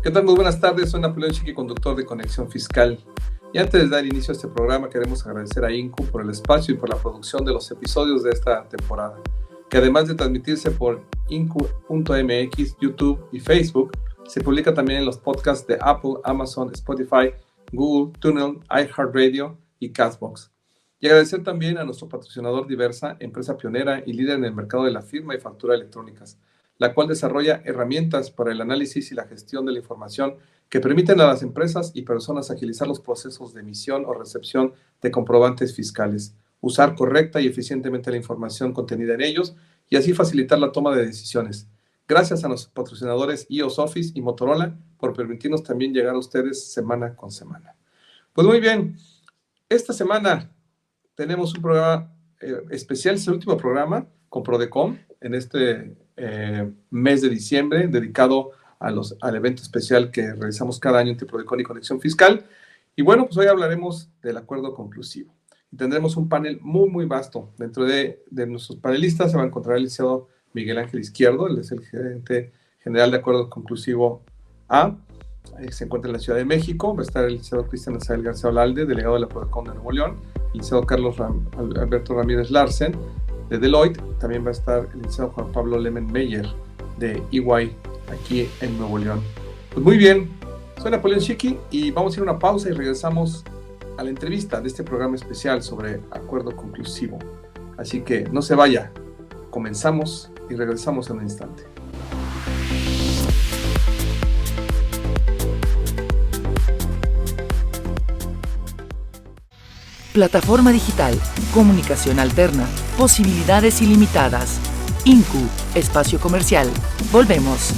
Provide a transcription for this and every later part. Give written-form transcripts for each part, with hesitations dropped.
¿Qué tal? Muy buenas tardes, soy Napoleón Chiqui, conductor de Conexión Fiscal. Y antes de dar inicio a este programa, queremos agradecer a INCU por el espacio y por la producción de los episodios de esta temporada, que además de transmitirse por INCU.mx, YouTube y Facebook, se publica también en los podcasts de Apple, Amazon, Spotify, Google, TuneIn, iHeartRadio y Castbox. Y agradecer también a nuestro patrocinador Diversa, empresa pionera y líder en el mercado de la firma y factura electrónicas, la cual desarrolla herramientas para el análisis y la gestión de la información que permiten a las empresas y personas agilizar los procesos de emisión o recepción de comprobantes fiscales, usar correcta y eficientemente la información contenida en ellos y así facilitar la toma de decisiones. Gracias a nuestros patrocinadores iOS Office y Motorola por permitirnos también llegar a ustedes semana con semana. Pues muy bien, esta semana tenemos un programa especial, es el último programa con Prodecon en este mes de diciembre, dedicado al evento especial que realizamos cada año entre Prodecon y Conexión Fiscal. Y bueno, pues hoy hablaremos del acuerdo conclusivo. Y tendremos un panel muy vasto. Dentro de nuestros panelistas se va a encontrar el licenciado Miguel Ángel Izquierdo, él es el gerente general de Acuerdo Conclusivo A. Se encuentra en la Ciudad de México. Va a estar el licenciado Cristian Azael García Olalde, delegado de la Prodecon de Nuevo León, el licenciado Carlos Alberto Ramírez Larsen, de Deloitte. También va a estar el licenciado Juan Pablo Lemen Meyer, de EY, aquí en Nuevo León. Pues muy bien, soy Napoleón Chiqui y vamos a ir a una pausa y regresamos a la entrevista de este programa especial sobre acuerdo conclusivo. Así que no se vaya, comenzamos y regresamos en un instante. Plataforma digital, comunicación alterna, posibilidades ilimitadas. INCU, espacio comercial. Volvemos.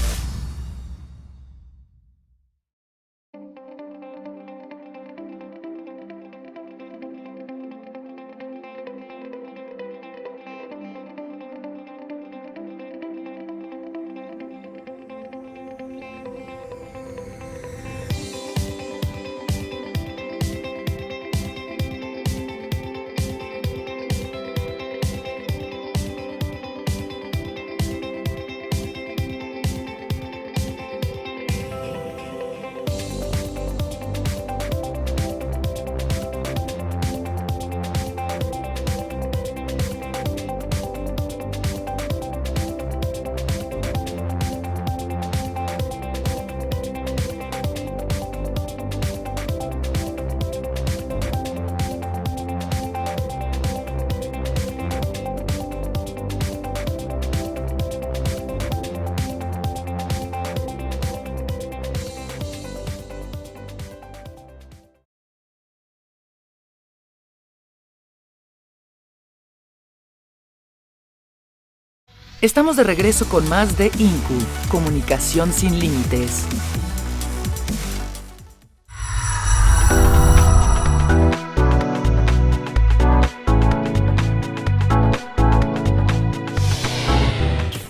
Estamos de regreso con más de INCU, Comunicación sin Límites.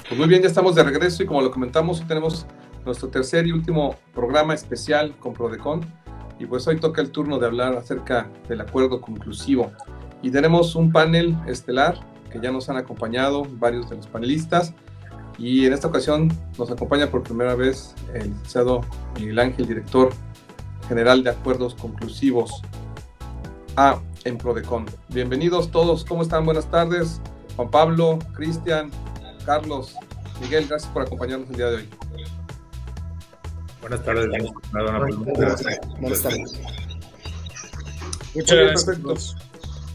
Pues muy bien, ya estamos de regreso y como lo comentamos, hoy tenemos nuestro tercer y último programa especial con Prodecon y pues hoy toca el turno de hablar acerca del acuerdo conclusivo y tenemos un panel estelar que ya nos han acompañado varios de los panelistas y en esta ocasión nos acompaña por primera vez el licenciado Miguel Ángel, director general de Acuerdos Conclusivos A en Prodecon. Bienvenidos todos, ¿cómo están? Buenas tardes, Juan Pablo, Cristian, Carlos, Miguel, gracias por acompañarnos el día de hoy. Buenas tardes. Buenas tardes. Muchas gracias. Perfecto.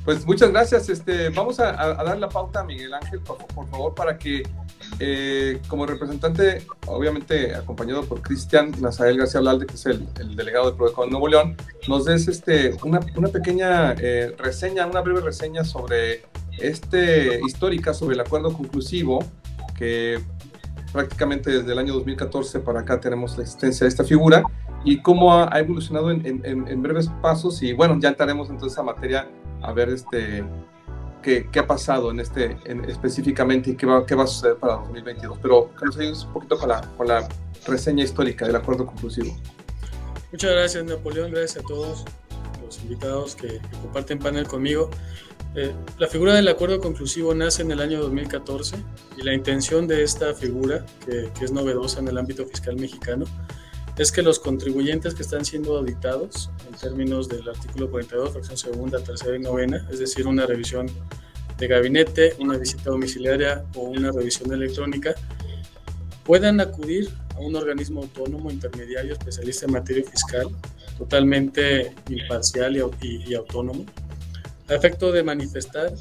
Pues muchas gracias. Vamos a dar la pauta a Miguel Ángel, por favor, para que como representante, obviamente acompañado por Cristian Azael García Olalde, que es el delegado de Prodecon Nuevo León, nos des una pequeña reseña, una breve reseña sobre histórica sobre el acuerdo conclusivo, que prácticamente desde el año 2014 para acá tenemos la existencia de esta figura y cómo ha evolucionado en breves pasos y bueno, ya entraremos entonces a materia a ver qué ha pasado específicamente y qué va a suceder para 2022. Pero que nos ayudes un poquito con la reseña histórica del acuerdo conclusivo. Muchas gracias, Napoleón. Gracias a todos los invitados que comparten panel conmigo. La figura del acuerdo conclusivo nace en el año 2014 y la intención de esta figura, que es novedosa en el ámbito fiscal mexicano, es que los contribuyentes que están siendo auditados en términos del artículo 42, fracción segunda, tercera y novena, es decir, una revisión de gabinete, una visita domiciliaria o una revisión electrónica, puedan acudir a un organismo autónomo, intermediario, especialista en materia fiscal, totalmente imparcial y autónomo, a efecto de manifestar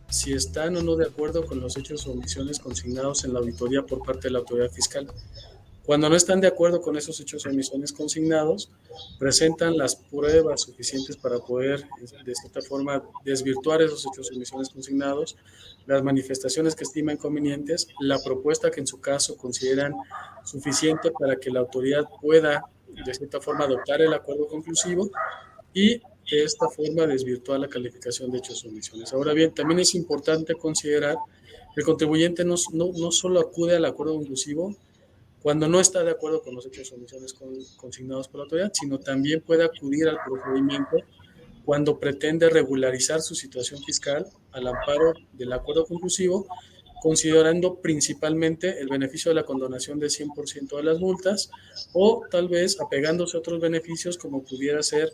si están o no de acuerdo con los hechos o omisiones consignados en la auditoría por parte de la autoridad fiscal. Cuando no están de acuerdo con esos hechos o omisiones consignados, presentan las pruebas suficientes para poder, de cierta forma, desvirtuar esos hechos o omisiones consignados, las manifestaciones que estiman convenientes, la propuesta que en su caso consideran suficiente para que la autoridad pueda, de cierta forma, adoptar el acuerdo conclusivo y de esta forma desvirtuar la calificación de hechos o omisiones. Ahora bien, también es importante considerar que el contribuyente no solo acude al acuerdo conclusivo cuando no está de acuerdo con los hechos o omisiones consignados por la autoridad, sino también puede acudir al procedimiento cuando pretende regularizar su situación fiscal al amparo del acuerdo conclusivo, considerando principalmente el beneficio de la condonación del 100% de las multas o tal vez apegándose a otros beneficios como pudiera ser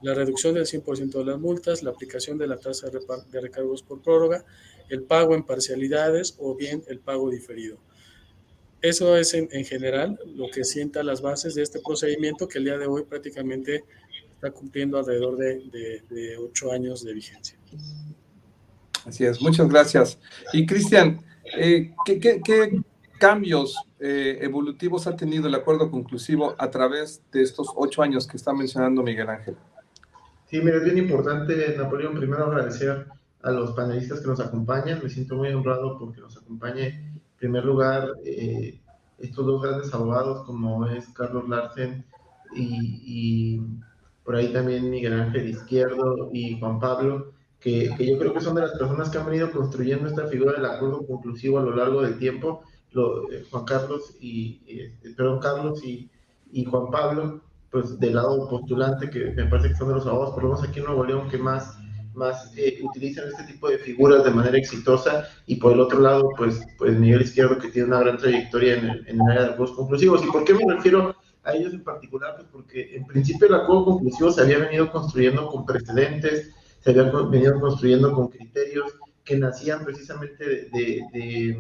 la reducción del 100% de las multas, la aplicación de la tasa de recargos por prórroga, el pago en parcialidades o bien el pago diferido. Eso es en general lo que sienta las bases de este procedimiento que el día de hoy prácticamente está cumpliendo alrededor de 8 años de vigencia. Así es, muchas gracias. Y Cristian, ¿qué cambios evolutivos ha tenido el acuerdo conclusivo a través de estos 8 años que está mencionando Miguel Ángel? Sí, mira, es bien importante, Napoleón, primero agradecer a los panelistas que nos acompañan. Me siento muy honrado porque nos acompañe, en primer lugar, estos dos grandes abogados como es Carlos Larsen y por ahí también Miguel Ángel Izquierdo y Juan Pablo, que yo creo que son de las personas que han venido construyendo esta figura del acuerdo conclusivo a lo largo del tiempo. Carlos y Juan Pablo, pues del lado postulante, que me parece que son de los abogados, por lo menos aquí en Nuevo León, que más utilizan este tipo de figuras de manera exitosa, y por el otro lado, pues Miguel Izquierdo, que tiene una gran trayectoria en el área de acuerdos conclusivos. ¿Y por qué me refiero a ellos en particular? Pues porque en principio el acuerdo conclusivo se había venido construyendo con precedentes, se había venido construyendo con criterios que nacían precisamente de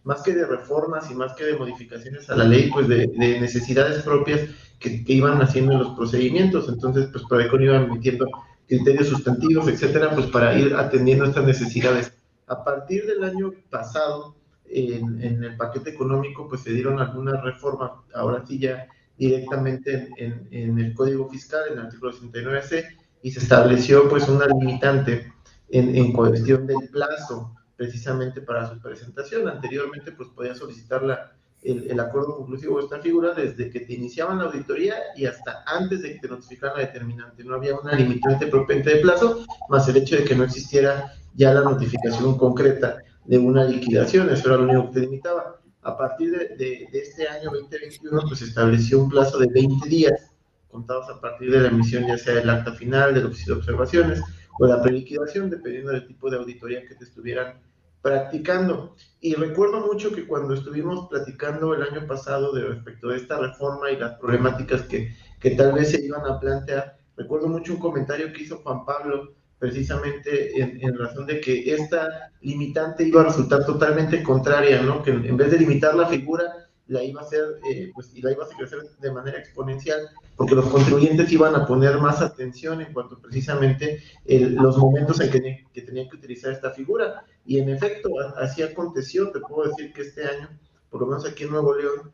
más que de reformas y más que de modificaciones a la ley, pues de necesidades propias que iban haciendo en los procedimientos. Entonces, pues Prodecon iba metiendo criterios sustantivos, etcétera, pues para ir atendiendo estas necesidades. A partir del año pasado, en el paquete económico, pues se dieron algunas reformas, ahora sí ya directamente en el Código Fiscal, en el artículo 69C, y se estableció pues una limitante en cuestión del plazo, precisamente para su presentación. Anteriormente, pues podía solicitar el acuerdo conclusivo de esta figura desde que te iniciaban la auditoría y hasta antes de que te notificaran la determinante. No había una limitante propiamente de plazo, más el hecho de que no existiera ya la notificación concreta de una liquidación. Eso era lo único que te limitaba. A partir de este año 2021, pues se estableció un plazo de 20 días, contados a partir de la emisión ya sea del acta final, del oficio de observaciones o la preliquidación, dependiendo del tipo de auditoría que te estuvieran practicando. Y recuerdo mucho que cuando estuvimos platicando el año pasado respecto de esta reforma y las problemáticas que tal vez se iban a plantear, recuerdo mucho un comentario que hizo Juan Pablo, precisamente en razón de que esta limitante iba a resultar totalmente contraria, ¿no? Que en vez de limitar la figura, la iba a hacer, y la iba a hacer crecer de manera exponencial, porque los contribuyentes iban a poner más atención en cuanto precisamente los momentos en que tenían que utilizar esta figura. Y en efecto, así aconteció. Te puedo decir que este año, por lo menos aquí en Nuevo León,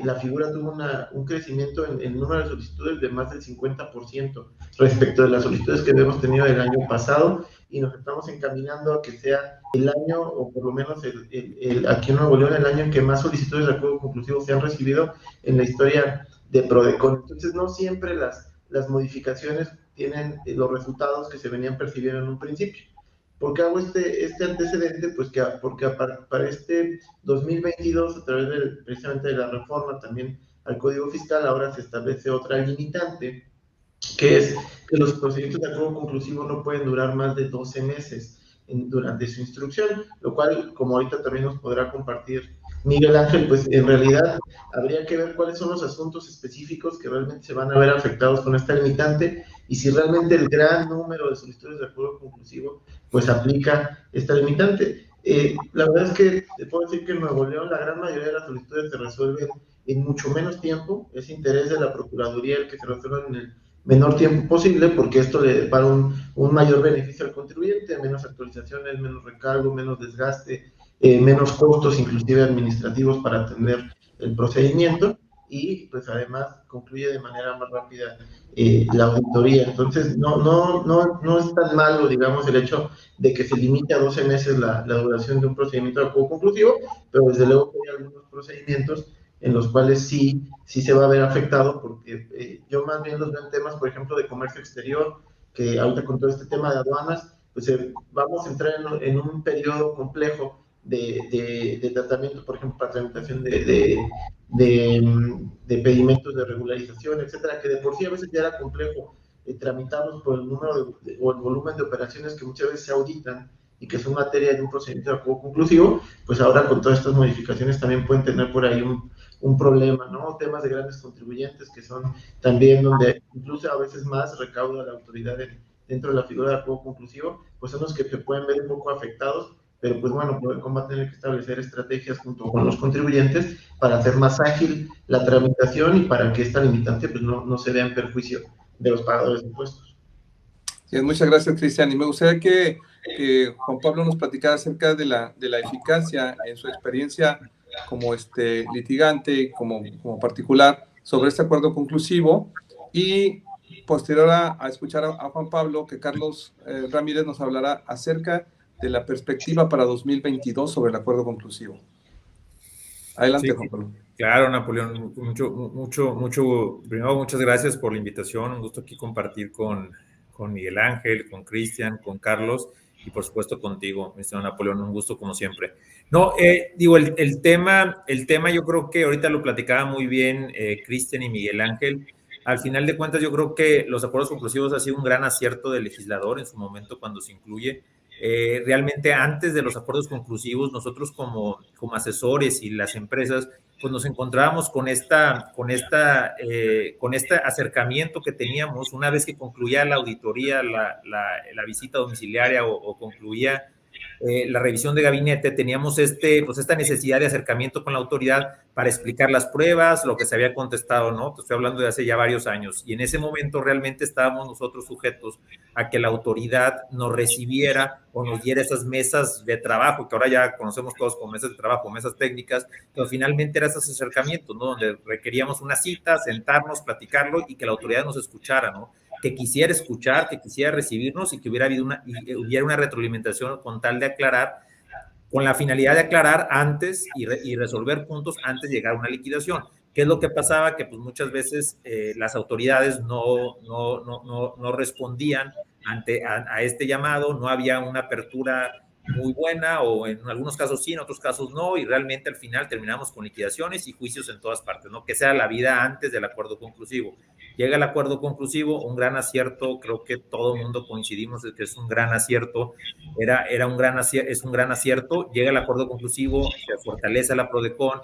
la figura tuvo un crecimiento en el número de solicitudes de más del 50% respecto de las solicitudes que habíamos tenido el año pasado, y nos estamos encaminando a que sea el año, o por lo menos aquí en Nuevo León, el año en que más solicitudes de acuerdo conclusivo se han recibido en la historia de Prodecon. Entonces, no siempre las modificaciones tienen los resultados que se venían percibiendo en un principio. ¿Por qué hago este antecedente? Pues porque para este 2022, a través precisamente de la reforma también al Código Fiscal, ahora se establece otra limitante, que es que los procedimientos de acuerdo conclusivo no pueden durar más de 12 meses durante su instrucción, lo cual, como ahorita también nos podrá compartir Miguel Ángel, pues en realidad habría que ver cuáles son los asuntos específicos que realmente se van a ver afectados con esta limitante y si realmente el gran número de solicitudes de acuerdo conclusivo pues aplica esta limitante. La verdad es que te puedo decir que en Nuevo León la gran mayoría de las solicitudes se resuelven en mucho menos tiempo. Es interés de la Procuraduría el que se resuelvan en el menor tiempo posible, porque esto le depara un mayor beneficio al contribuyente, menos actualizaciones, menos recargo, menos desgaste, menos costos, inclusive administrativos, para atender el procedimiento, y pues además concluye de manera más rápida la auditoría. Entonces, no es tan malo, digamos, el hecho de que se limite a 12 meses la duración de un procedimiento de acuerdo conclusivo, pero desde luego que hay algunos procedimientos en los cuales sí se va a ver afectado, porque yo más bien los veo en temas, por ejemplo, de comercio exterior, que ahorita con todo este tema de aduanas, pues vamos a entrar en un periodo complejo de tratamiento, por ejemplo, para tramitación de pedimentos de regularización, etcétera, que de por sí a veces ya era complejo tramitarlos por el número o el volumen de operaciones que muchas veces se auditan y que son materia de un procedimiento de acuerdo conclusivo, pues ahora con todas estas modificaciones también pueden tener por ahí un problema, ¿no? Temas de grandes contribuyentes que son también donde incluso a veces más recauda la autoridad dentro de la figura de acuerdo conclusivo, pues son los que se pueden ver un poco afectados, pero pues bueno, Prodecon va a tener que establecer estrategias junto con los contribuyentes para hacer más ágil la tramitación y para que esta limitante pues no se vea en perjuicio de los pagadores de impuestos. Bien, muchas gracias, Cristian. Y me gustaría que Juan Pablo nos platicara acerca de la eficacia en su experiencia como litigante, como particular, sobre este acuerdo conclusivo. Y posterior a escuchar a Juan Pablo, que Carlos Ramírez nos hablará acerca de la perspectiva para 2022 sobre el acuerdo conclusivo. Adelante, Sí, Juan Pablo. claro, Napoleón, primero muchas gracias por la invitación, un gusto aquí compartir con Miguel Ángel, con Cristian, con Carlos y por supuesto contigo, mi estimado Napoleón, un gusto como siempre. No, digo, el tema yo creo que ahorita lo platicaba muy bien Cristian y Miguel Ángel. Al final de cuentas yo creo que los acuerdos conclusivos ha sido un gran acierto del legislador en su momento cuando se incluye. Realmente antes de los acuerdos conclusivos, nosotros como asesores y las empresas, pues nos encontrábamos con este acercamiento que teníamos una vez que concluía la auditoría, la visita domiciliaria o concluía la revisión de gabinete, teníamos pues esta necesidad de acercamiento con la autoridad para explicar las pruebas, lo que se había contestado, ¿no? Te estoy hablando de hace ya varios años. Y en ese momento realmente estábamos nosotros sujetos a que la autoridad nos recibiera o nos diera esas mesas de trabajo, que ahora ya conocemos todos como mesas de trabajo, mesas técnicas, pero finalmente era esos acercamientos, ¿no? Donde requeríamos una cita, sentarnos, platicarlo y que la autoridad nos escuchara, ¿no? Que quisiera escuchar, que quisiera recibirnos y que hubiera una retroalimentación con tal de aclarar, con la finalidad de aclarar antes y resolver puntos antes de llegar a una liquidación. ¿Qué es lo que pasaba? Que pues muchas veces las autoridades no respondían a este llamado, no había una apertura muy buena o en algunos casos sí, en otros casos no, y realmente al final terminamos con liquidaciones y juicios en todas partes, ¿no? Que sea la vida antes del acuerdo conclusivo. Llega el acuerdo conclusivo, un gran acierto, creo que todo el mundo coincidimos de que es un gran acierto, es un gran acierto, llega el acuerdo conclusivo, se fortalece la Prodecon,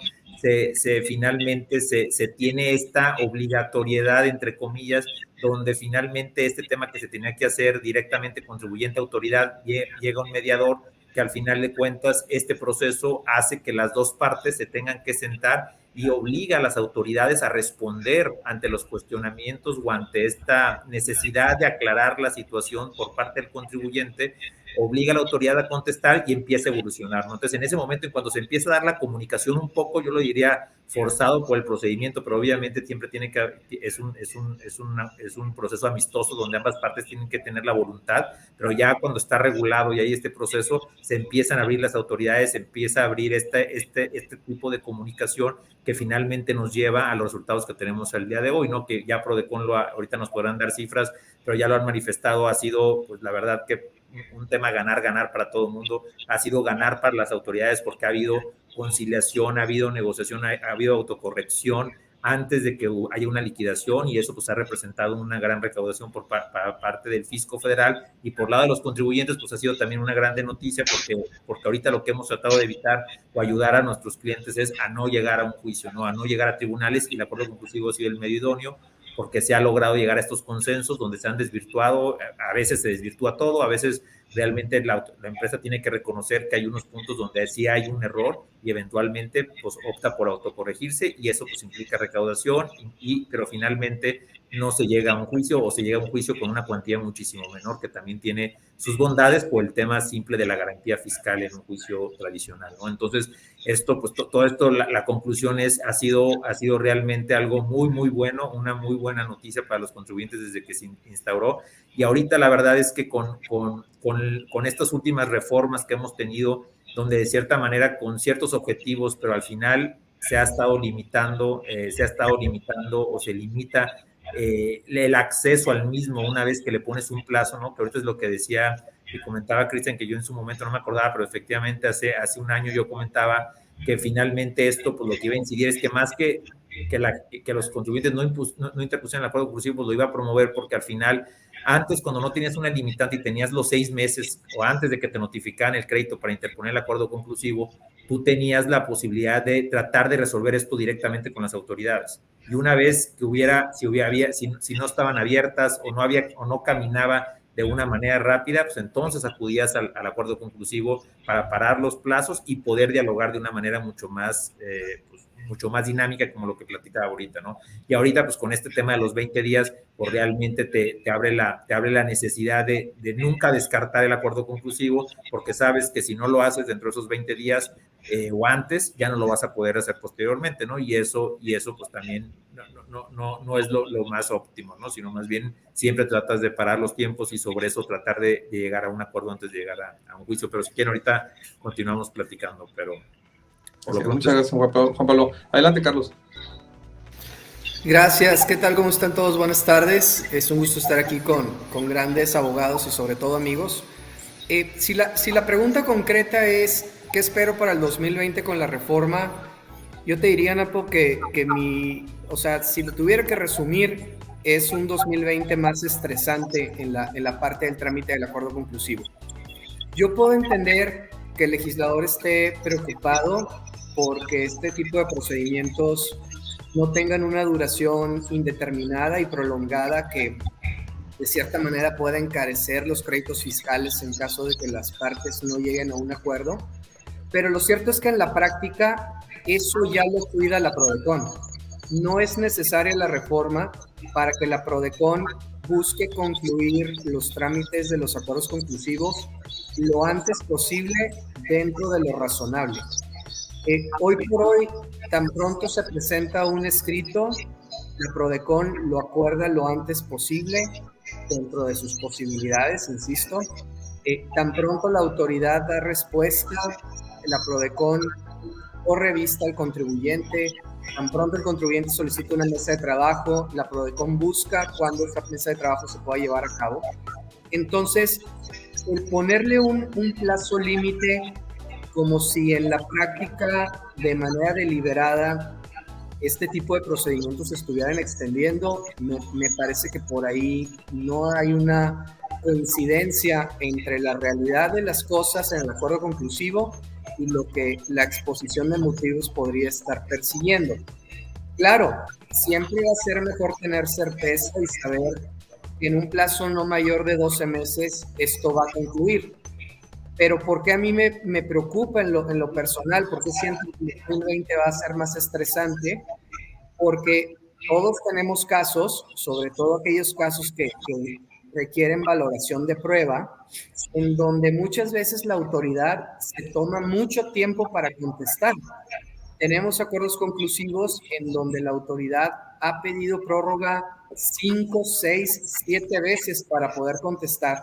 finalmente se tiene esta obligatoriedad, entre comillas, donde finalmente este tema que se tenía que hacer directamente contribuyente-autoridad, llega un mediador que al final de cuentas este proceso hace que las dos partes se tengan que sentar y obliga a las autoridades a responder ante los cuestionamientos o ante esta necesidad de aclarar la situación por parte del contribuyente, obliga a la autoridad a contestar y empieza a evolucionar, ¿no? Entonces, en ese momento, cuando se empieza a dar la comunicación un poco, yo lo diría forzado por el procedimiento, pero obviamente siempre tiene que, es un proceso amistoso donde ambas partes tienen que tener la voluntad, pero ya cuando está regulado y hay este proceso, se empiezan a abrir las autoridades, se empieza a abrir este tipo de comunicación que finalmente nos lleva a los resultados que tenemos al día de hoy, ¿no? Que ya Prodecon ahorita nos podrán dar cifras, pero ya lo han manifestado, ha sido, pues la verdad que un tema ganar para todo el mundo, ha sido ganar para las autoridades porque ha habido conciliación, ha habido negociación, ha habido autocorrección, antes de que haya una liquidación, y eso pues ha representado una gran recaudación por parte del fisco federal, y por lado de los contribuyentes pues ha sido también una grande noticia, porque ahorita lo que hemos tratado de evitar o ayudar a nuestros clientes es a no llegar a un juicio, ¿no? A no llegar a tribunales, y el acuerdo conclusivo ha sido el medio idóneo, porque se ha logrado llegar a estos consensos donde se han desvirtuado, a veces se desvirtúa todo, a veces realmente la empresa tiene que reconocer que hay unos puntos donde sí hay un error y eventualmente pues opta por autocorregirse, y eso pues implica recaudación, pero finalmente no se llega a un juicio, o se llega a un juicio con una cuantía muchísimo menor, que también tiene sus bondades por el tema simple de la garantía fiscal en un juicio tradicional, ¿no? Entonces, esto, pues todo esto, la conclusión ha sido realmente algo muy, muy bueno, una muy buena noticia para los contribuyentes desde que se instauró. Y ahorita la verdad es que con estas últimas reformas que hemos tenido, donde de cierta manera con ciertos objetivos, pero al final se ha estado limitando o se limita el acceso al mismo una vez que le pones un plazo, ¿no? Que ahorita es lo que decía y comentaba Cristian, que yo en su momento no me acordaba, pero efectivamente hace un año yo comentaba que finalmente esto, pues lo que iba a incidir es que más que los contribuyentes no interpusieran el acuerdo conclusivo, pues lo iba a promover, porque al final, antes cuando no tenías una limitante y tenías los 6 meses o antes de que te notificaran el crédito para interponer el acuerdo conclusivo, tú tenías la posibilidad de tratar de resolver esto directamente con las autoridades. Y una vez que si no estaban abiertas o no caminaba de una manera rápida, pues entonces acudías al acuerdo conclusivo para parar los plazos y poder dialogar de una manera mucho más dinámica, como lo que platicaba ahorita, ¿no? Y ahorita, pues con este tema de los 20 días, pues realmente te abre la necesidad de nunca descartar el acuerdo conclusivo, porque sabes que si no lo haces dentro de esos 20 días o antes, ya no lo vas a poder hacer posteriormente, ¿no? Y eso pues también no es lo más óptimo, ¿no? Sino más bien siempre tratas de parar los tiempos y sobre eso tratar de llegar a un acuerdo antes de llegar a un juicio. Pero si quieren, ahorita continuamos platicando, pero... Muchas gracias, Juan Pablo. Adelante, Carlos. Gracias, ¿qué tal? ¿Cómo están todos? Buenas tardes. Es un gusto estar aquí con grandes abogados y sobre todo amigos. Si la pregunta concreta es ¿qué espero para el 2020 con la reforma? Yo te diría, Napo, que si lo tuviera que resumir, es un 2020 más estresante en la parte del trámite del acuerdo conclusivo. Yo puedo entender que el legislador esté preocupado porque este tipo de procedimientos no tengan una duración indeterminada y prolongada que de cierta manera pueda encarecer los créditos fiscales en caso de que las partes no lleguen a un acuerdo. Pero lo cierto es que en la práctica eso ya lo cuida la Prodecon. No es necesaria la reforma para que la Prodecon busque concluir los trámites de los acuerdos conclusivos lo antes posible dentro de lo razonable. Hoy por hoy, tan pronto se presenta un escrito, la Prodecon lo acuerda lo antes posible dentro de sus posibilidades, insisto. Tan pronto la autoridad da respuesta, la Prodecon o revista al contribuyente. Tan pronto el contribuyente solicita una mesa de trabajo, la Prodecon busca cuándo esa mesa de trabajo se pueda llevar a cabo. Entonces, el ponerle un plazo límite, como si en la práctica de manera deliberada este tipo de procedimientos se estuvieran extendiendo, me parece que por ahí no hay una coincidencia entre la realidad de las cosas en el acuerdo conclusivo y lo que la exposición de motivos podría estar persiguiendo. Claro, siempre va a ser mejor tener certeza y saber que en un plazo no mayor de 12 meses esto va a concluir. Pero ¿por qué a mí me preocupa en lo personal? ¿Por qué siento que el 2020 va a ser más estresante? Porque todos tenemos casos, sobre todo aquellos casos que requieren valoración de prueba, en donde muchas veces la autoridad se toma mucho tiempo para contestar. Tenemos acuerdos conclusivos en donde la autoridad ha pedido prórroga 5, 6, 7 veces para poder contestar.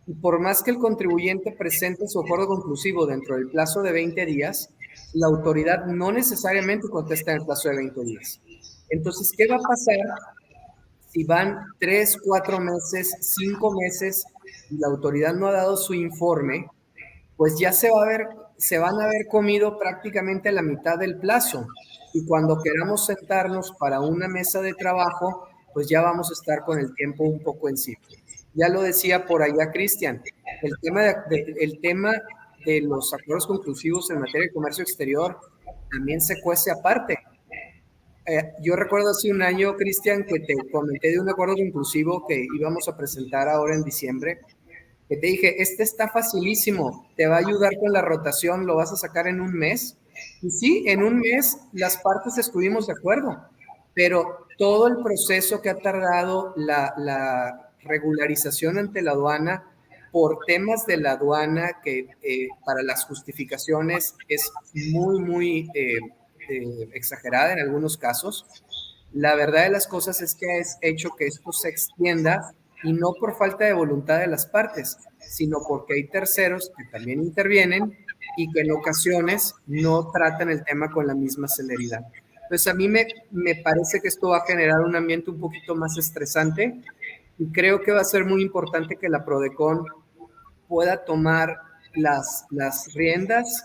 Y por más que el contribuyente presente su acuerdo conclusivo dentro del plazo de 20 días, la autoridad no necesariamente contesta en el plazo de 20 días. Entonces, ¿qué va a pasar si van 3, 4 meses, 5 meses y la autoridad no ha dado su informe? Pues ya se va a ver se van a haber comido prácticamente la mitad del plazo. Y cuando queramos sentarnos para una mesa de trabajo, pues ya vamos a estar con el tiempo un poco encima. Ya lo decía por allá Cristian, el tema de los acuerdos conclusivos en materia de comercio exterior también se cuece aparte. Yo recuerdo hace un año, Cristian, que te comenté de un acuerdo conclusivo que íbamos a presentar ahora en diciembre, que te dije, este está facilísimo, te va a ayudar con la rotación, lo vas a sacar en un mes. Y sí, en un mes las partes estuvimos de acuerdo, pero todo el proceso que ha tardado la regularización ante la aduana por temas de la aduana que para las justificaciones es muy exagerada en algunos casos. La verdad de las cosas es que ha hecho que esto se extienda y no por falta de voluntad de las partes, sino porque hay terceros que también intervienen y que en ocasiones no tratan el tema con la misma celeridad. Entonces a mí me parece que esto va a generar un ambiente un poquito más estresante y creo que va a ser muy importante que la Prodecon pueda tomar las riendas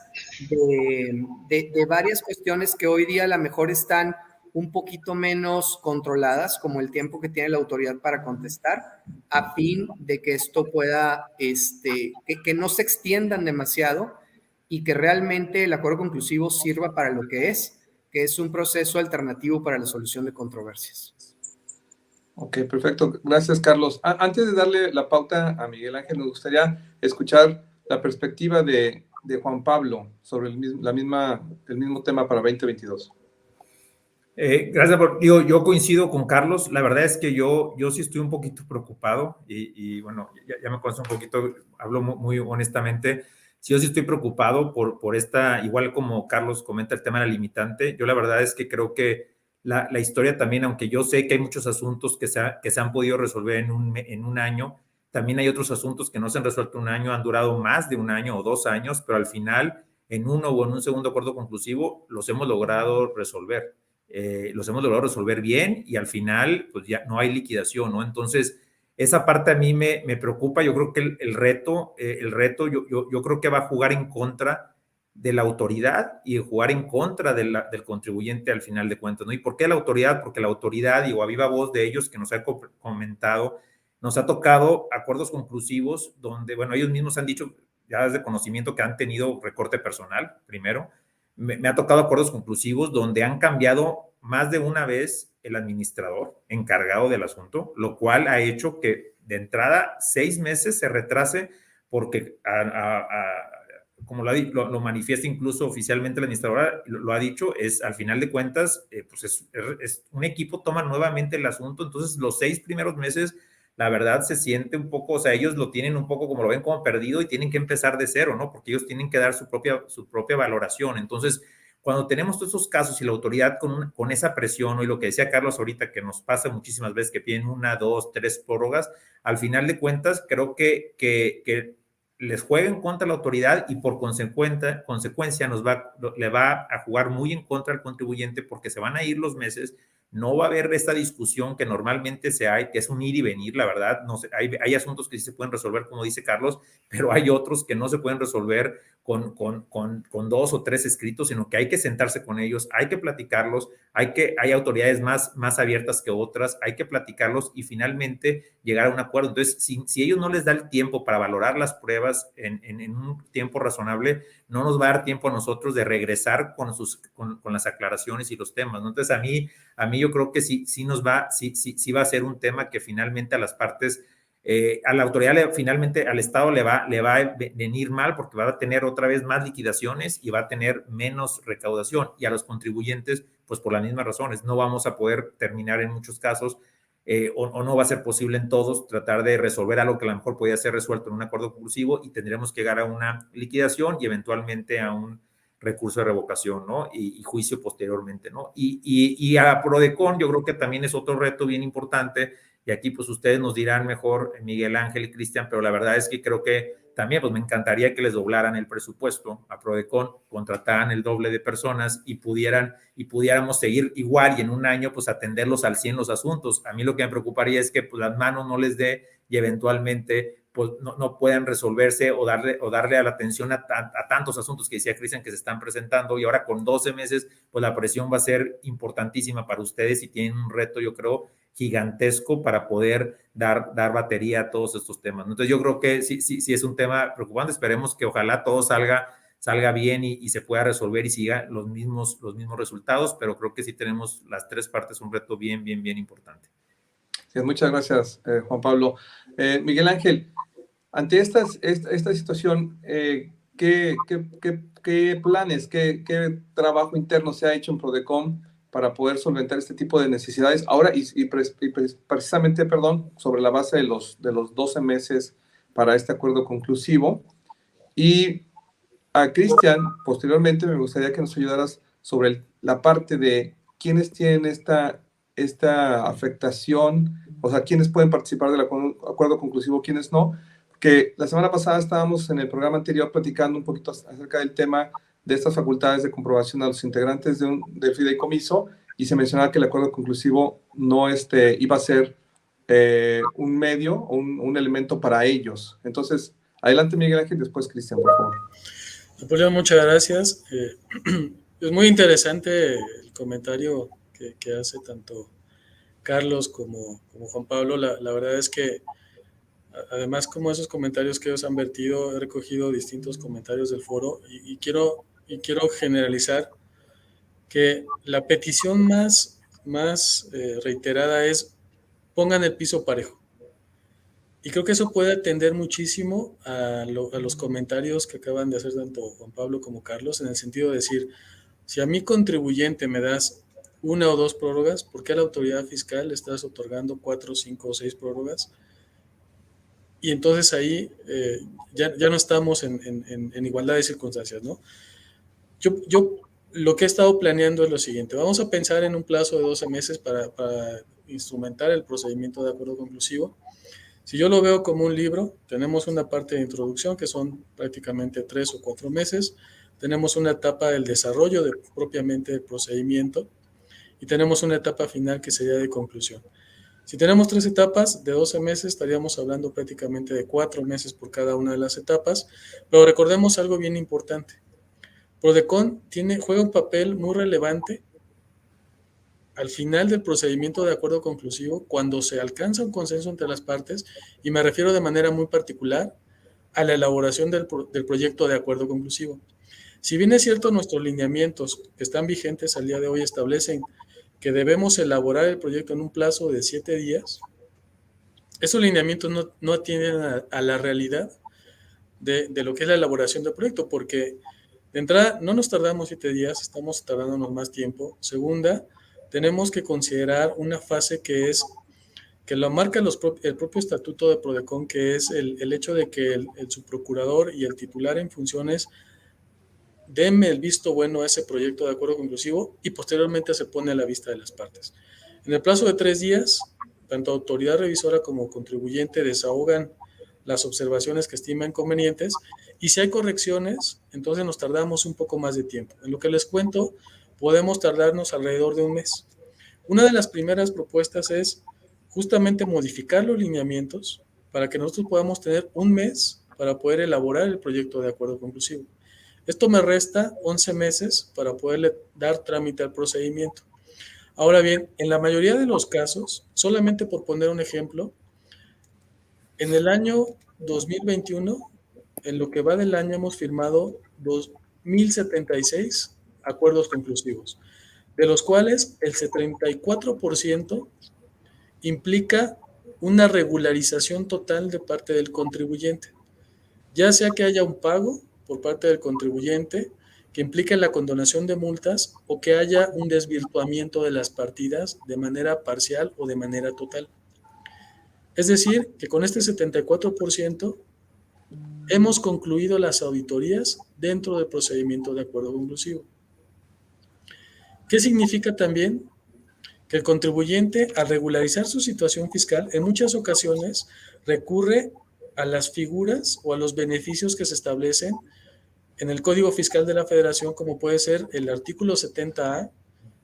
de varias cuestiones que hoy día a lo mejor están un poquito menos controladas, como el tiempo que tiene la autoridad para contestar, a fin de que esto pueda, que no se extiendan demasiado y que realmente el acuerdo conclusivo sirva para lo que es un proceso alternativo para la solución de controversias. Ok, perfecto. Gracias, Carlos. Antes de darle la pauta a Miguel Ángel, me gustaría escuchar la perspectiva de Juan Pablo sobre el mismo tema para 2022. Gracias yo coincido con Carlos. La verdad es que yo sí estoy un poquito preocupado y bueno, ya me conozco un poquito, hablo muy honestamente. Sí, yo sí estoy preocupado por esta, igual como Carlos comenta el tema de la limitante. Yo la verdad es que creo que la historia también, aunque yo sé que hay muchos asuntos que se han podido resolver en un año, también hay otros asuntos que no se han resuelto en un año, han durado más de un año o 2 años, pero al final, en uno o en un segundo acuerdo conclusivo, los hemos logrado resolver. Los hemos logrado resolver bien y al final, pues ya no hay liquidación, ¿no? Entonces, esa parte a mí me preocupa. Yo creo que el reto yo creo que va a jugar en contra de la autoridad y jugar en contra del contribuyente al final de cuentas, ¿no? ¿Y por qué la autoridad? Porque la autoridad, digo, a viva voz de ellos que nos ha comentado, nos ha tocado acuerdos conclusivos donde, bueno, ellos mismos han dicho ya desde conocimiento que han tenido recorte personal, primero. Me ha tocado acuerdos conclusivos donde han cambiado más de una vez el administrador encargado del asunto, lo cual ha hecho que de entrada 6 meses se retrase porque como lo manifiesta incluso oficialmente la administradora, lo ha dicho, es al final de cuentas, pues es un equipo toma nuevamente el asunto, entonces los 6 primeros meses, la verdad se siente un poco, o sea, ellos lo tienen un poco como lo ven como perdido y tienen que empezar de cero, ¿no? Porque ellos tienen que dar su propia valoración. Entonces, cuando tenemos todos esos casos y la autoridad con esa presión, ¿no? Y lo que decía Carlos ahorita, que nos pasa muchísimas veces que piden 1, 2, 3 prórrogas, al final de cuentas, creo que les juega en contra la autoridad y por consecuencia le va a jugar muy en contra al contribuyente porque se van a ir los meses, no va a haber esta discusión que normalmente que es un ir y venir, la verdad, no sé, hay asuntos que sí se pueden resolver, como dice Carlos, pero hay otros que no se pueden resolver con 2 o 3 escritos, sino que hay que sentarse con ellos, hay que platicarlos, hay autoridades más abiertas que otras, hay que platicarlos y finalmente llegar a un acuerdo. Entonces, si ellos no les da el tiempo para valorar las pruebas en un tiempo razonable, no nos va a dar tiempo a nosotros de regresar con las aclaraciones y los temas, ¿no? Entonces, a mí yo creo que sí va a ser un tema que finalmente a las partes, a la autoridad finalmente al Estado le va a venir mal porque va a tener otra vez más liquidaciones y va a tener menos recaudación, y a los contribuyentes pues por las mismas razones no vamos a poder terminar en muchos casos o no va a ser posible en todos tratar de resolver algo que a lo mejor podía ser resuelto en un acuerdo conclusivo y tendremos que llegar a una liquidación y eventualmente a un recurso de revocación, ¿no? Y juicio posteriormente, ¿no? Y a Prodecon yo creo que también es otro reto bien importante, y aquí pues ustedes nos dirán mejor, Miguel Ángel y Cristian, pero la verdad es que creo que también pues me encantaría que les doblaran el presupuesto a Prodecon, contrataran el doble de personas y pudiéramos seguir igual y en un año pues atenderlos al 100 los asuntos. A mí lo que me preocuparía es que pues las manos no les dé y eventualmente pues no puedan resolverse o darle a la atención a tantos asuntos que decía Cristian que se están presentando, y ahora con 12 meses, pues la presión va a ser importantísima para ustedes y tienen un reto, yo creo, gigantesco para poder dar batería a todos estos temas. Entonces yo creo que sí es un tema preocupante. Esperemos que ojalá todo salga bien y se pueda resolver y siga los mismos resultados, pero creo que sí tenemos las tres partes un reto bien importante. Sí, muchas gracias, Juan Pablo. Miguel Ángel, ante esta situación, ¿qué planes, qué trabajo interno se ha hecho en Prodecon para poder solventar este tipo de necesidades ahora precisamente, sobre la base de los 12 meses para este acuerdo conclusivo? Y a Cristian, posteriormente me gustaría que nos ayudaras sobre la parte de quiénes tienen esta afectación, o sea, quiénes pueden participar del acuerdo conclusivo, quiénes no, porque la semana pasada estábamos en el programa anterior platicando un poquito acerca del tema de estas facultades de comprobación a los integrantes del fideicomiso, y se mencionaba que el acuerdo conclusivo no iba a ser un medio o un elemento para ellos. Entonces, adelante Miguel Ángel, después Cristian, por favor. Julio, muchas gracias. Es muy interesante el comentario que hace tanto Carlos como Juan Pablo. La verdad es que, además, como esos comentarios que ellos han vertido, he recogido distintos comentarios del foro y quiero generalizar que la petición más reiterada es: pongan el piso parejo. Y creo que eso puede atender muchísimo a los comentarios que acaban de hacer tanto Juan Pablo como Carlos, en el sentido de decir, si a mi contribuyente me das 1 o 2 prórrogas, ¿por qué a la autoridad fiscal le estás otorgando 4, 5 o 6 prórrogas? Y entonces ahí ya no estamos en igualdad de circunstancias, ¿no? Yo lo que he estado planeando es lo siguiente: vamos a pensar en un plazo de 12 meses para instrumentar el procedimiento de acuerdo conclusivo. Si yo lo veo como un libro, tenemos una parte de introducción que son prácticamente 3 o 4 meses, tenemos una etapa del desarrollo propiamente del procedimiento y tenemos una etapa final que sería de conclusión. Si tenemos 3 etapas de 12 meses, estaríamos hablando prácticamente de 4 meses por cada una de las etapas, pero recordemos algo bien importante. Prodecon juega un papel muy relevante al final del procedimiento de acuerdo conclusivo, cuando se alcanza un consenso entre las partes, y me refiero de manera muy particular a la elaboración del proyecto de acuerdo conclusivo. Si bien es cierto, nuestros lineamientos que están vigentes al día de hoy establecen que debemos elaborar el proyecto en un plazo de 7 días, esos lineamientos no atienden a la realidad de lo que es la elaboración del proyecto, porque de entrada no nos tardamos 7 días, estamos tardándonos más tiempo. Segunda, tenemos que considerar una fase que lo marca el propio estatuto de Prodecon, que es el hecho de que el subprocurador y el titular en funciones denme el visto bueno a ese proyecto de acuerdo conclusivo y posteriormente se pone a la vista de las partes. En el plazo de 3 días, tanto autoridad revisora como contribuyente desahogan las observaciones que estiman convenientes, y si hay correcciones, entonces nos tardamos un poco más de tiempo. En lo que les cuento, podemos tardarnos alrededor de un mes. Una de las primeras propuestas es justamente modificar los lineamientos para que nosotros podamos tener un mes para poder elaborar el proyecto de acuerdo conclusivo. Esto me resta 11 meses para poderle dar trámite al procedimiento. Ahora bien, en la mayoría de los casos, solamente por poner un ejemplo, en el año 2021, en lo que va del año, hemos firmado 2.076 acuerdos conclusivos, de los cuales el 74% implica una regularización total de parte del contribuyente, ya sea que haya un pago por parte del contribuyente que implique la condonación de multas o que haya un desvirtuamiento de las partidas de manera parcial o de manera total. Es decir, que con este 74% hemos concluido las auditorías dentro del procedimiento de acuerdo conclusivo. ¿Qué significa también? Que el contribuyente, al regularizar su situación fiscal, en muchas ocasiones recurre a las figuras o a los beneficios que se establecen en el Código Fiscal de la Federación, como puede ser el artículo 70A,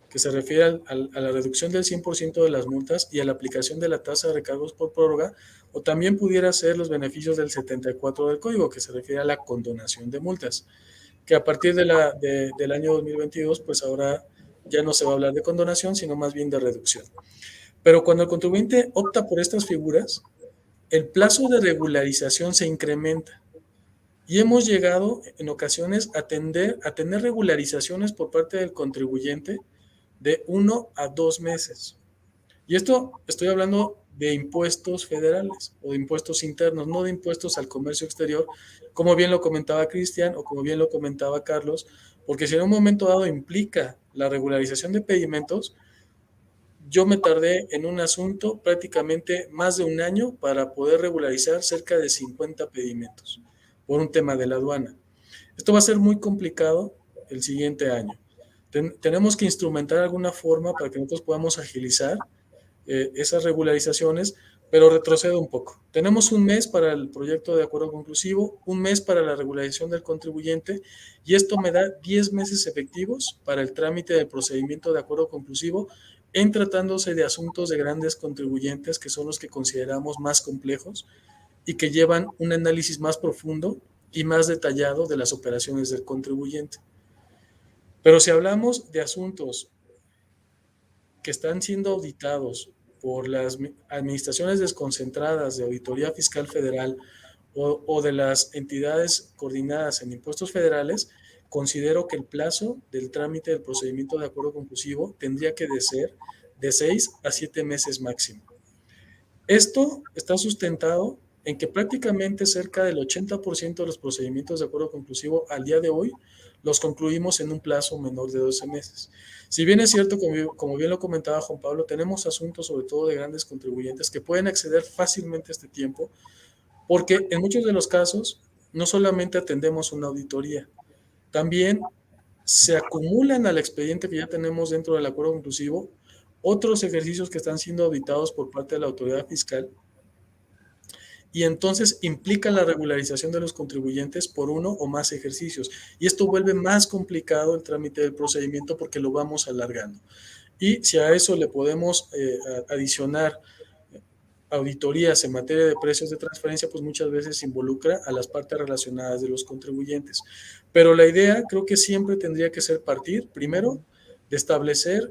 que se refiere a la reducción del 100% de las multas y a la aplicación de la tasa de recargos por prórroga, o también pudiera ser los beneficios del 74 del Código, que se refiere a la condonación de multas, que a partir del año 2022, pues ahora ya no se va a hablar de condonación, sino más bien de reducción. Pero cuando el contribuyente opta por estas figuras, el plazo de regularización se incrementa. Y hemos llegado en ocasiones a tener regularizaciones por parte del contribuyente de 1 a 2 meses. Y esto estoy hablando de impuestos federales o de impuestos internos, no de impuestos al comercio exterior, como bien lo comentaba Cristian o como bien lo comentaba Carlos, porque si en un momento dado implica la regularización de pedimentos, yo me tardé en un asunto prácticamente más de un año para poder regularizar cerca de 50 pedimentos por un tema de la aduana. Esto va a ser muy complicado el siguiente año. Tenemos que instrumentar alguna forma para que nosotros podamos agilizar esas regularizaciones, pero retrocedo un poco. Tenemos un mes para el proyecto de acuerdo conclusivo, un mes para la regularización del contribuyente, y esto me da 10 meses efectivos para el trámite del procedimiento de acuerdo conclusivo en tratándose de asuntos de grandes contribuyentes, que son los que consideramos más complejos y que llevan un análisis más profundo y más detallado de las operaciones del contribuyente. Pero si hablamos de asuntos que están siendo auditados por las administraciones desconcentradas de Auditoría Fiscal Federal o de las entidades coordinadas en impuestos federales, considero que el plazo del trámite del procedimiento de acuerdo conclusivo tendría que ser de 6 a 7 meses máximo. Esto está sustentado en que prácticamente cerca del 80% de los procedimientos de acuerdo conclusivo al día de hoy los concluimos en un plazo menor de 12 meses. Si bien es cierto, como bien lo comentaba Juan Pablo, tenemos asuntos sobre todo de grandes contribuyentes que pueden acceder fácilmente a este tiempo, porque en muchos de los casos no solamente atendemos una auditoría, también se acumulan al expediente que ya tenemos dentro del acuerdo conclusivo otros ejercicios que están siendo auditados por parte de la autoridad fiscal, y entonces implica la regularización de los contribuyentes por uno o más ejercicios. Y esto vuelve más complicado el trámite del procedimiento porque lo vamos alargando. Y si a eso le podemos adicionar auditorías en materia de precios de transferencia, pues muchas veces involucra a las partes relacionadas de los contribuyentes. Pero la idea creo que siempre tendría que ser partir, primero, de establecer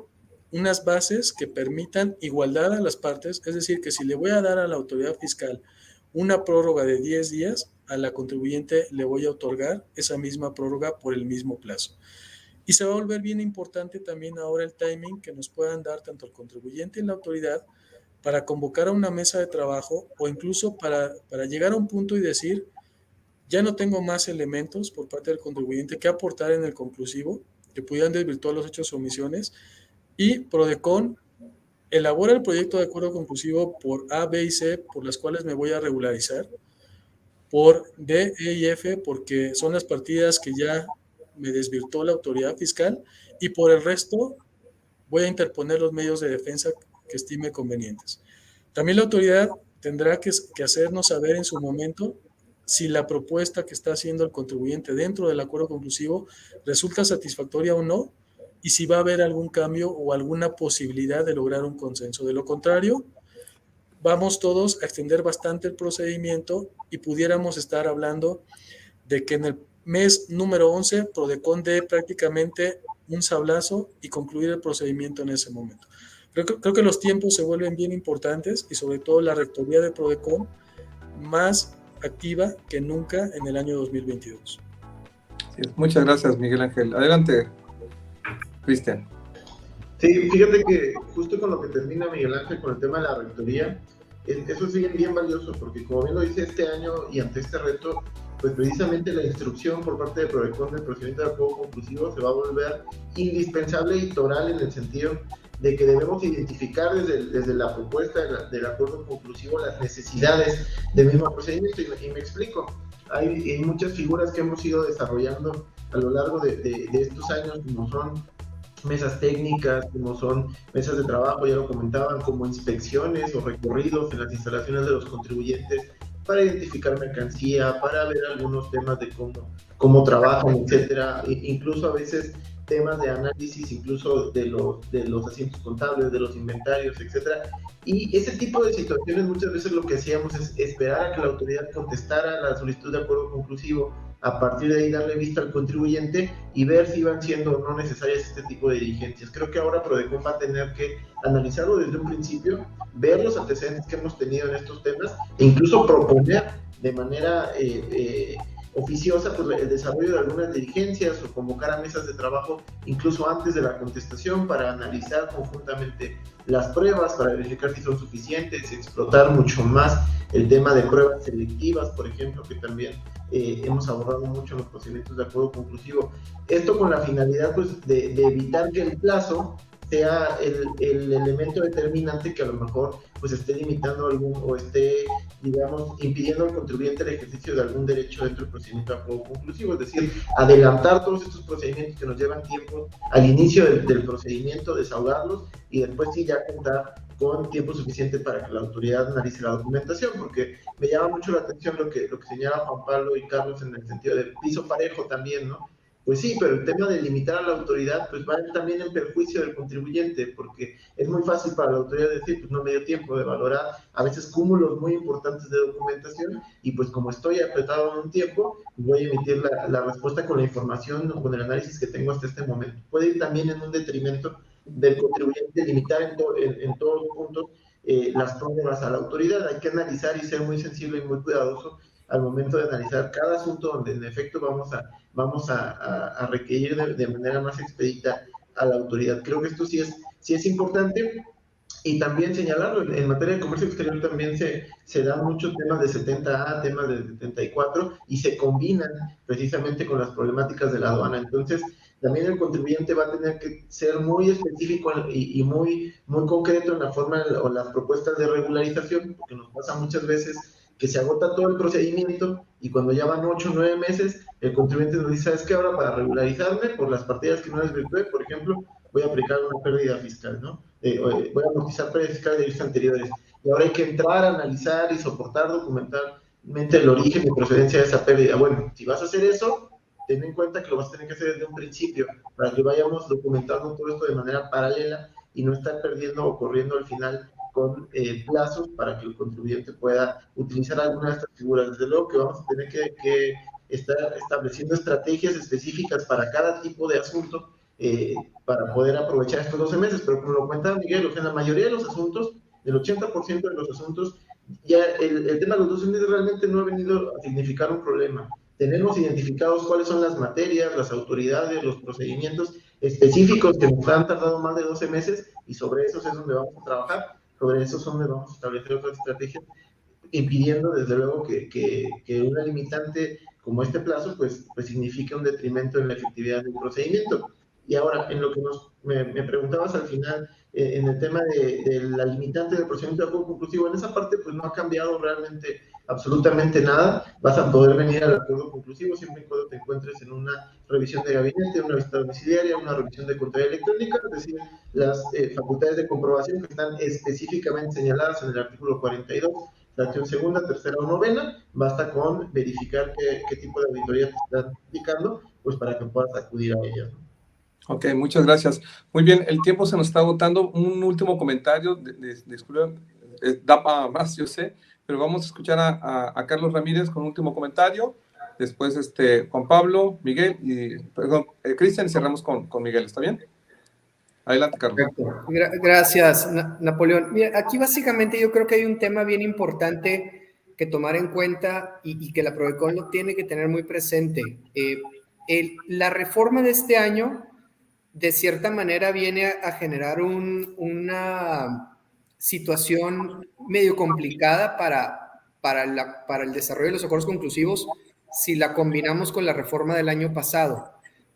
unas bases que permitan igualdad a las partes, es decir, que si le voy a dar a la autoridad fiscal una prórroga de 10 días, a la contribuyente le voy a otorgar esa misma prórroga por el mismo plazo. Y se va a volver bien importante también ahora el timing que nos puedan dar tanto el contribuyente y la autoridad para convocar a una mesa de trabajo o incluso para llegar a un punto y decir, ya no tengo más elementos por parte del contribuyente que aportar en el conclusivo, que pudieran desvirtuar los hechos o omisiones, y PRODECON elabora el proyecto de acuerdo conclusivo por A, B y C, por las cuales me voy a regularizar, por D, E y F, porque son las partidas que ya me desvirtuó la autoridad fiscal, y por el resto voy a interponer los medios de defensa que estime convenientes. También la autoridad tendrá que hacernos saber en su momento si la propuesta que está haciendo el contribuyente dentro del acuerdo conclusivo resulta satisfactoria o no, y si va a haber algún cambio o alguna posibilidad de lograr un consenso. De lo contrario, vamos todos a extender bastante el procedimiento y pudiéramos estar hablando de que en el mes número 11 PRODECON dé prácticamente un sablazo y concluir el procedimiento en ese momento. Creo que los tiempos se vuelven bien importantes y sobre todo la rectoría de PRODECON más activa que nunca en el año 2022. Sí, muchas gracias, Miguel Ángel. Adelante, Cristian. Sí, fíjate que justo con lo que termina Miguel Ángel con el tema de la rectoría, eso sigue bien valioso, porque como bien lo dice este año y ante este reto, pues precisamente la instrucción por parte de PRODECON del procedimiento de acuerdo conclusivo se va a volver indispensable y toral en el sentido de que debemos identificar desde la propuesta del acuerdo conclusivo las necesidades del mismo procedimiento, y me explico. Hay muchas figuras que hemos ido desarrollando a lo largo de estos años, como son mesas técnicas, como son mesas de trabajo, ya lo comentaban, como inspecciones o recorridos en las instalaciones de los contribuyentes para identificar mercancía, para ver algunos temas de cómo trabajan, etcétera. Incluso a veces temas de análisis incluso de los asientos contables, de los inventarios, etcétera. Y ese tipo de situaciones muchas veces lo que hacíamos es esperar a que la autoridad contestara la solicitud de acuerdo conclusivo, a partir de ahí darle vista al contribuyente y ver si iban siendo o no necesarias este tipo de diligencias. Creo que ahora Prodecon va a tener que analizarlo desde un principio, ver los antecedentes que hemos tenido en estos temas e incluso proponer de manera oficiosa pues, el desarrollo de algunas diligencias o convocar a mesas de trabajo incluso antes de la contestación para analizar conjuntamente las pruebas, para verificar si son suficientes, explotar mucho más el tema de pruebas selectivas, por ejemplo, que también hemos abordado mucho en los procedimientos de acuerdo conclusivo. Esto con la finalidad pues, de evitar que el plazo sea el elemento determinante que a lo mejor pues esté limitando o esté, digamos, impidiendo al contribuyente el ejercicio de algún derecho dentro del procedimiento de acuerdo conclusivo, es decir, adelantar todos estos procedimientos que nos llevan tiempo al inicio del procedimiento, desahogarlos y después sí ya contar con tiempo suficiente para que la autoridad analice la documentación, porque me llama mucho la atención lo que señala Juan Pablo y Carlos en el sentido del piso parejo también, ¿no? Pues sí, pero el tema de limitar a la autoridad pues va también en perjuicio del contribuyente, porque es muy fácil para la autoridad decir, pues no me dio tiempo de valorar a veces cúmulos muy importantes de documentación y pues como estoy apretado en un tiempo, voy a emitir la respuesta con la información o con el análisis que tengo hasta este momento. Puede ir también en un detrimento del contribuyente limitar en todos los puntos las pruebas a la autoridad. Hay que analizar y ser muy sensible y muy cuidadoso al momento de analizar cada asunto donde en efecto vamos a requerir de manera más expedita a la autoridad. Creo que esto sí es importante. Y también señalarlo, en materia de comercio exterior también se dan muchos temas de 70A, temas de 74, y se combinan precisamente con las problemáticas de la aduana. Entonces, también el contribuyente va a tener que ser muy específico y muy concreto en la forma o las propuestas de regularización, porque nos pasa muchas veces que se agota todo el procedimiento y cuando ya van 8 o 9 meses, el contribuyente nos dice, ¿sabes qué? Ahora para regularizarme por las partidas que no desvirtué, por ejemplo, voy a aplicar una pérdida fiscal, ¿no? Voy a amortizar pérdidas fiscales de años anteriores. Y ahora hay que entrar a analizar y soportar documentalmente el origen y procedencia de esa pérdida. Bueno, si vas a hacer eso, ten en cuenta que lo vas a tener que hacer desde un principio, para que vayamos documentando todo esto de manera paralela y no estar perdiendo o corriendo al final con plazos para que el contribuyente pueda utilizar alguna de estas figuras. Desde luego que vamos a tener que estar estableciendo estrategias específicas para cada tipo de asunto para poder aprovechar estos 12 meses, pero como lo comentaba Miguel, o sea, en la mayoría de los asuntos, el 80% de los asuntos, ya el tema de los 12 meses realmente no ha venido a significar un problema. Tenemos identificados cuáles son las materias, las autoridades, los procedimientos específicos que nos han tardado más de 12 meses y sobre esos es donde vamos a trabajar, sobre esos es donde vamos a establecer otras estrategias, impidiendo desde luego que una limitante como este plazo pues signifique un detrimento en la efectividad del procedimiento. Y ahora, en lo que me preguntabas al final, en el tema de la limitante del procedimiento de acuerdo conclusivo, en esa parte pues no ha cambiado realmente absolutamente nada. Vas a poder venir al acuerdo conclusivo siempre y cuando te encuentres en una revisión de gabinete, una visita domiciliaria, una revisión de contraria electrónica, es decir, las facultades de comprobación que están específicamente señaladas en el artículo 42, fracción segunda, tercera o novena. Basta con verificar qué tipo de auditoría te están indicando, pues para que puedas acudir a ellas, ¿no? Ok, muchas gracias. Muy bien, el tiempo se nos está agotando. Un último comentario, disculpen, da para más, yo sé, pero vamos a escuchar a Carlos Ramírez con un último comentario. Después Juan Pablo, Miguel y, perdón, Cristian, y cerramos con Miguel, ¿está bien? Adelante, Carlos. Gracias, Napoleón. Mira, aquí básicamente yo creo que hay un tema bien importante que tomar en cuenta y que la Prodecon lo tiene que tener muy presente. La reforma de este año de cierta manera viene a generar una situación medio complicada para el desarrollo de los acuerdos conclusivos si la combinamos con la reforma del año pasado.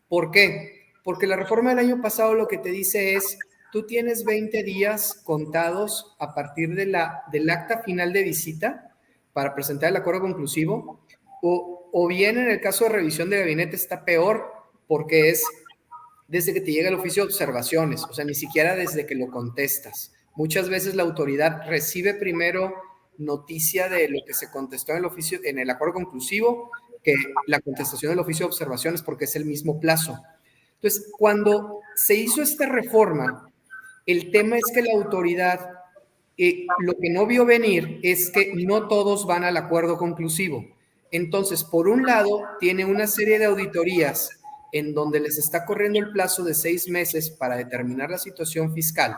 ¿Por qué? Porque la reforma del año pasado lo que te dice es, tú tienes 20 días contados a partir del acta final de visita para presentar el acuerdo conclusivo, o bien en el caso de revisión de gabinete está peor, porque es desde que te llega el oficio de observaciones, o sea, ni siquiera desde que lo contestas. Muchas veces la autoridad recibe primero noticia de lo que se contestó en el acuerdo conclusivo que la contestación del oficio de observaciones, porque es el mismo plazo. Entonces, cuando se hizo esta reforma, el tema es que la autoridad, lo que no vio venir es que no todos van al acuerdo conclusivo. Entonces, por un lado, tiene una serie de auditorías en donde les está corriendo el plazo de 6 meses para determinar la situación fiscal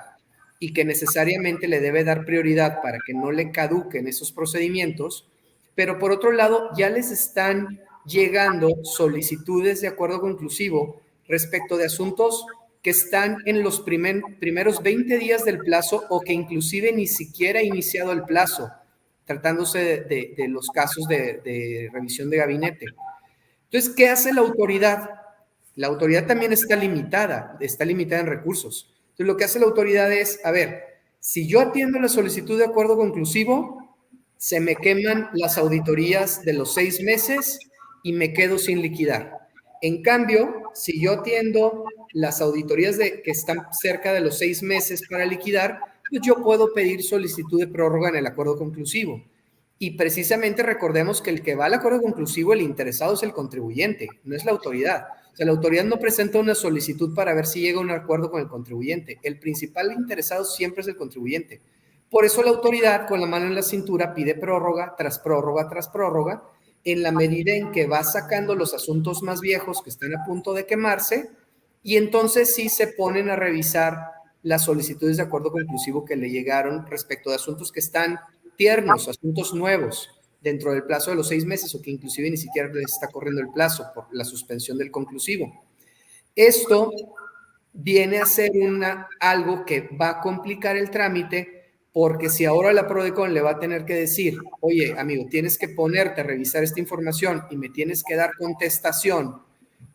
y que necesariamente le debe dar prioridad para que no le caduquen esos procedimientos, pero por otro lado, ya les están llegando solicitudes de acuerdo conclusivo respecto de asuntos que están en los primeros 20 días del plazo o que inclusive ni siquiera ha iniciado el plazo, tratándose de los casos de revisión de gabinete. Entonces, ¿qué hace la autoridad? La autoridad también está limitada en recursos. Entonces, lo que hace la autoridad es, a ver, si yo atiendo la solicitud de acuerdo conclusivo, se me queman las auditorías de los 6 meses y me quedo sin liquidar. En cambio, si yo atiendo las auditorías que están cerca de los 6 meses para liquidar, pues yo puedo pedir solicitud de prórroga en el acuerdo conclusivo. Y precisamente recordemos que el que va al acuerdo conclusivo, el interesado es el contribuyente, no es la autoridad. O sea, la autoridad no presenta una solicitud para ver si llega a un acuerdo con el contribuyente. El principal interesado siempre es el contribuyente. Por eso la autoridad, con la mano en la cintura, pide prórroga tras prórroga tras prórroga, en la medida en que va sacando los asuntos más viejos que están a punto de quemarse, y entonces sí se ponen a revisar las solicitudes de acuerdo conclusivo que le llegaron respecto de asuntos que están tiernos, asuntos nuevos, dentro del plazo de los 6 meses o que inclusive ni siquiera les está corriendo el plazo por la suspensión del conclusivo. Esto viene a ser algo que va a complicar el trámite, porque si ahora la Prodecon le va a tener que decir, oye, amigo, tienes que ponerte a revisar esta información y me tienes que dar contestación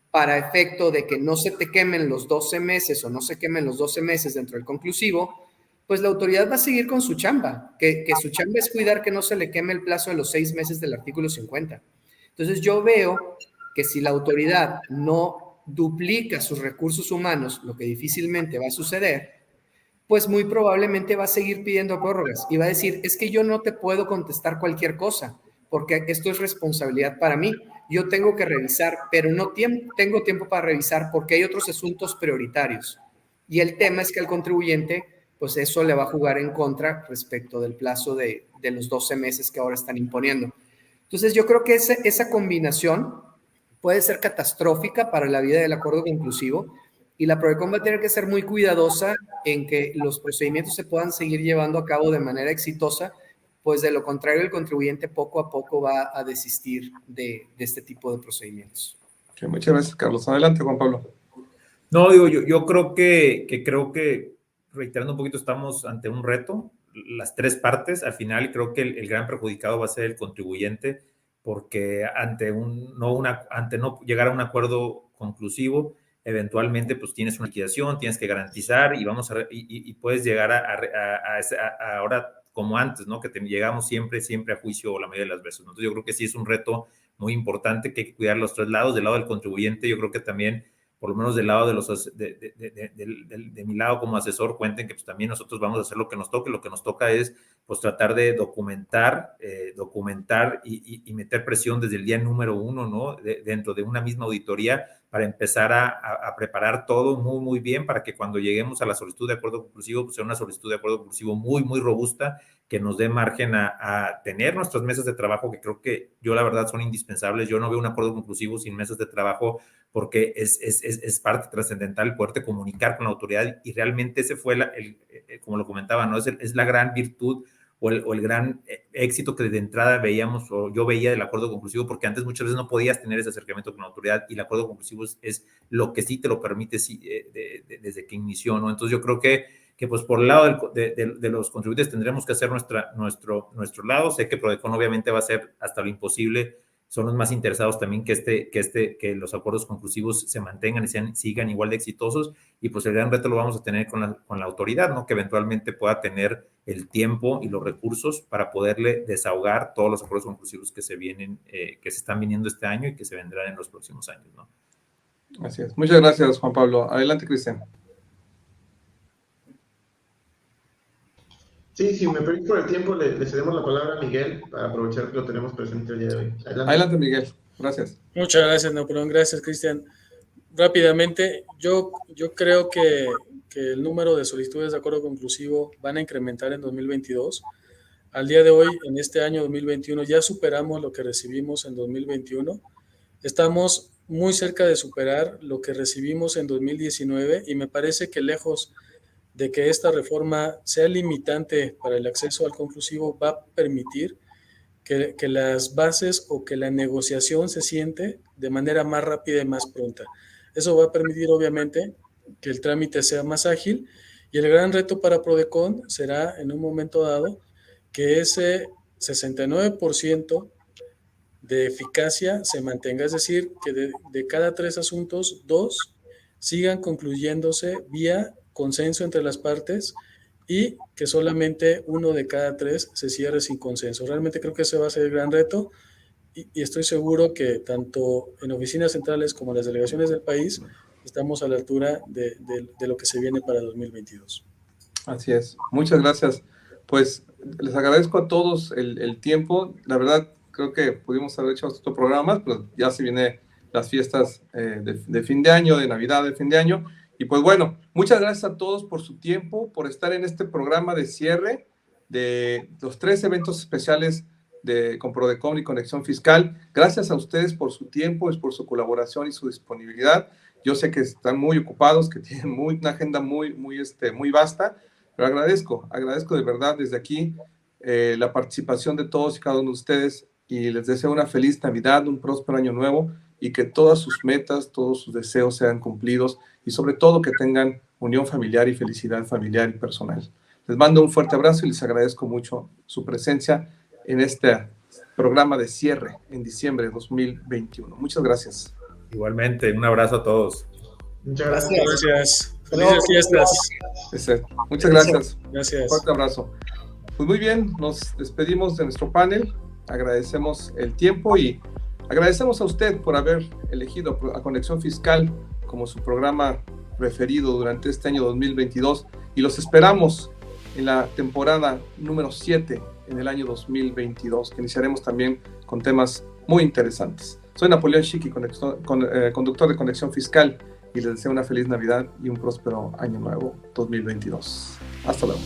para efecto de que no se te quemen los 12 meses o no se quemen los 12 meses dentro del conclusivo, pues la autoridad va a seguir con su chamba, que su chamba es cuidar que no se le queme el plazo de los 6 meses del artículo 50. Entonces yo veo que si la autoridad no duplica sus recursos humanos, lo que difícilmente va a suceder, pues muy probablemente va a seguir pidiendo prórrogas y va a decir, es que yo no te puedo contestar cualquier cosa, porque esto es responsabilidad para mí. Yo tengo que revisar, pero no tengo tiempo para revisar porque hay otros asuntos prioritarios. Y el tema es que al contribuyente, pues eso le va a jugar en contra respecto del plazo de los 12 meses que ahora están imponiendo. Entonces yo creo que esa combinación puede ser catastrófica para la vida del acuerdo conclusivo, y la Prodecon va a tener que ser muy cuidadosa en que los procedimientos se puedan seguir llevando a cabo de manera exitosa, pues de lo contrario el contribuyente poco a poco va a desistir de este tipo de procedimientos. Okay, muchas gracias, Carlos. Adelante, Juan Pablo. No, digo, yo creo que, reiterando un poquito, estamos ante un reto, las 3 partes. Al final creo que el gran perjudicado va a ser el contribuyente, porque ante no llegar a un acuerdo conclusivo, eventualmente pues tienes una liquidación, tienes que garantizar y puedes llegar a ahora como antes, ¿no? Que llegamos siempre a juicio la mayoría de las veces, ¿no? Entonces yo creo que sí es un reto muy importante que hay que cuidar los 3 lados. Del lado del contribuyente, yo creo que también, por lo menos del lado de mi lado como asesor, cuenten que pues también nosotros vamos a hacer lo que nos toque. Lo que nos toca es pues tratar de documentar y meter presión desde el día número 1, ¿no? Dentro de una misma auditoría, para empezar a preparar todo muy, muy bien, para que cuando lleguemos a la solicitud de acuerdo conclusivo, pues sea una solicitud de acuerdo conclusivo muy, muy robusta, que nos dé margen a tener nuestras mesas de trabajo, que creo que yo la verdad son indispensables. Yo no veo un acuerdo conclusivo sin mesas de trabajo, porque es parte trascendental poderte comunicar con la autoridad, y realmente ese fue, como lo comentaba, ¿no? Es la gran virtud o el gran éxito que de entrada veíamos, o yo veía del acuerdo conclusivo, porque antes muchas veces no podías tener ese acercamiento con la autoridad, y el acuerdo conclusivo es lo que sí te lo permite desde que inició, ¿no? Entonces yo creo que pues por el lado de los contribuyentes tendremos que hacer nuestro lado. Sé que Prodecon obviamente va a hacer hasta lo imposible, son los más interesados también que los acuerdos conclusivos se mantengan y sigan igual de exitosos, y pues el gran reto lo vamos a tener con la autoridad, ¿no? Que eventualmente pueda tener el tiempo y los recursos para poderle desahogar todos los acuerdos conclusivos que se están viniendo este año y que se vendrán en los próximos años, ¿no? Así es. Muchas gracias, Juan Pablo. Adelante, Cristian. Sí, si me permite por el tiempo, le cedemos la palabra a Miguel para aprovechar que lo tenemos presente el día de hoy. Adelante, Miguel. Gracias. Muchas gracias, Napoleón. Gracias, Cristian. rápidamente, yo creo que el número de solicitudes de acuerdo conclusivo van a incrementar en 2022. Al día de hoy, en este año 2021, ya superamos lo que recibimos en 2021. Estamos muy cerca de superar lo que recibimos en 2019 y me parece que lejos de que esta reforma sea limitante para el acceso al conclusivo, va a permitir que las bases o que la negociación se siente de manera más rápida y más pronta. Eso va a permitir, obviamente, que el trámite sea más ágil y el gran reto para Prodecon será, en un momento dado, que ese 69% de eficacia se mantenga, es decir, que de cada 3 asuntos, 2 sigan concluyéndose vía consenso entre las partes y que solamente 1 de cada 3 se cierre sin consenso. Realmente creo que ese va a ser el gran reto y estoy seguro que tanto en oficinas centrales como en las delegaciones del país estamos a la altura de lo que se viene para 2022. Así es. Muchas gracias. Pues les agradezco a todos el tiempo. La verdad, creo que pudimos haber hecho otro programa, pero ya se vienen las fiestas de fin de año, de Navidad, de fin de año. Y pues bueno, muchas gracias a todos por su tiempo, por estar en este programa de cierre de los 3 eventos especiales con Prodecon y Conexión Fiscal. Gracias a ustedes por su tiempo, por su colaboración y su disponibilidad. Yo sé que están muy ocupados, que tienen una agenda muy vasta, pero agradezco de verdad desde aquí la participación de todos y cada uno de ustedes y les deseo una feliz Navidad, un próspero año nuevo y que todas sus metas, todos sus deseos sean cumplidos y sobre todo que tengan unión familiar y felicidad familiar y personal. Les mando un fuerte abrazo y les agradezco mucho su presencia en este programa de cierre en diciembre de 2021. Muchas gracias. Igualmente, un abrazo a todos. Muchas gracias. Gracias. Felices fiestas. Muchas gracias. Gracias. Un fuerte abrazo. Pues muy bien, nos despedimos de nuestro panel. Agradecemos el tiempo y agradecemos a usted por haber elegido a Conexión Fiscal como su programa preferido durante este año 2022 y los esperamos en la temporada número 7 en el año 2022, que iniciaremos también con temas muy interesantes. Soy Napoleón Chiqui, conductor de Conexión Fiscal, y les deseo una feliz Navidad y un próspero año nuevo 2022. Hasta luego.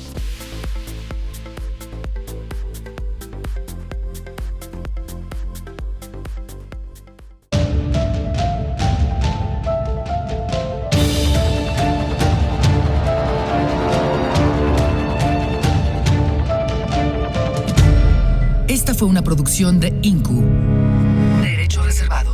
Esta fue una producción de INCU. Derechos reservados.